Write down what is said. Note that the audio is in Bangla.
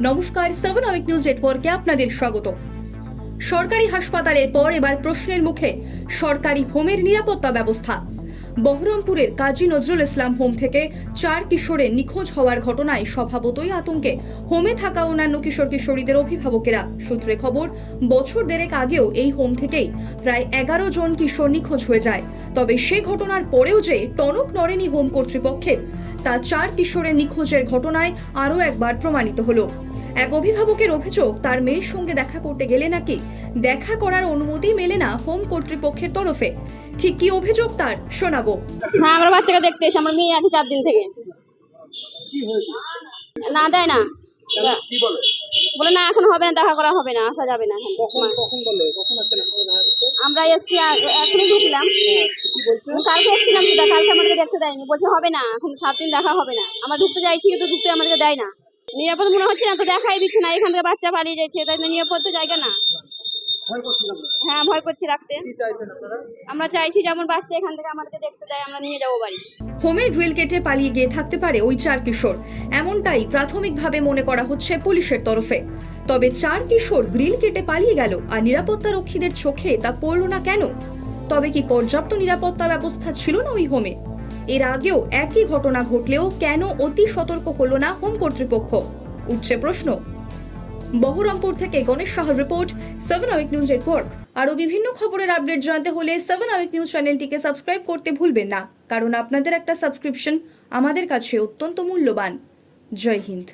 নমস্কার, 7 আওয়ার নিউজ নেটওয়ার্কে আপনাদের স্বাগত। সরকারি হাসপাতালের পর এবার প্রশ্নের মুখে সরকারি হোমের নিরাপত্তা ব্যবস্থা। বহরমপুরের কাজী নজরুল ইসলাম হোম থেকে 4 কিশোরের নিখোঁজ হওয়ার ঘটনায় স্বভাবতই আতঙ্কে হোমে থাকা অন্যান্য কিশোর কিশোরীদের অভিভাবকেরা। সূত্রে খবর, বছর দেড়েক আগেও এই হোম থেকেই প্রায় 11 জন কিশোর নিখোঁজ হয়ে যায়। তবে সে ঘটনার পরেও যে টনক নড়েনি হোম কর্তৃপক্ষের, তা 4 কিশোরের নিখোঁজের ঘটনায় আরও একবার প্রমাণিত হলো। এক অভিভাবকের অভিযোগ, তার মেয়ের সঙ্গে দেখা করতে গেলে নাকি দেখা করার অনুমতি মেলে না হোম কর্তৃপক্ষের তরফে। ঠিক কি অভিযোগ তার, শোনাবো। হ্যাঁ, আমরা বাচ্চাকে দেখতে এসে, আমার মেয়ে আছে 4 দিন থেকে। না দেয় না, বলে না এখন হবে না, দেখা করা হবে না, আসা যাবে না। আমরা এসছি, এখনই ঢুকলাম, কালকে এসছিলাম, কালকে আমাদেরকে দেখতে দেয়নি, বলছে হবে না, এখন 7 দিন দেখা হবে না। আমরা ঢুকতে চাইছি কিন্তু ঢুকতে আমাদেরকে দেয় না। নিরাপদ মনে হচ্ছে না, তো দেখাই দিচ্ছে না। এখান থেকে বাচ্চা পালিয়ে যাচ্ছে, তাই নিরাপদ তো জায়গা না। হ্যাঁ, ভয় করছি রাখতে। আমরা চাইছি যেমন বাচ্চা এখান থেকে আমাদেরকে দেখতে দেয়, আমরা নিয়ে যাবো বাড়ি। হোমের গ্রিল কেটে পালিয়ে গিয়ে থাকতে পারে ওই 4 কিশোর, এমনটাই প্রাথমিকভাবে মনে করা হচ্ছে পুলিশের তরফে। তবে 4 কিশোর গ্রিল কেটে পালিয়ে গেল আর নিরাপত্তা রক্ষীদের চোখে তা পড়ল না কেন? তবে কি পর্যাপ্ত নিরাপত্তা ব্যবস্থা ছিল না ওই হোমে? এর আগেও একই ঘটনা ঘটলেও কেন অতি সতর্ক হলো না হোম কর্তৃপক্ষ, উঠছে প্রশ্ন। বহরমপুর থেকে গণেশ সাহার রিপোর্ট, 7 আওয়ার নিউজ নেটওয়ার্ক। আরও বিভিন্ন খবরের আপডেট জানতে হলে 7 আওয়ার নিউজ চ্যানেলটিকে সাবস্ক্রাইব করতে ভুলবেন না, কারণ আপনাদের একটা সাবস্ক্রিপশন আমাদের কাছে অত্যন্ত মূল্যবান। জয় হিন্দ।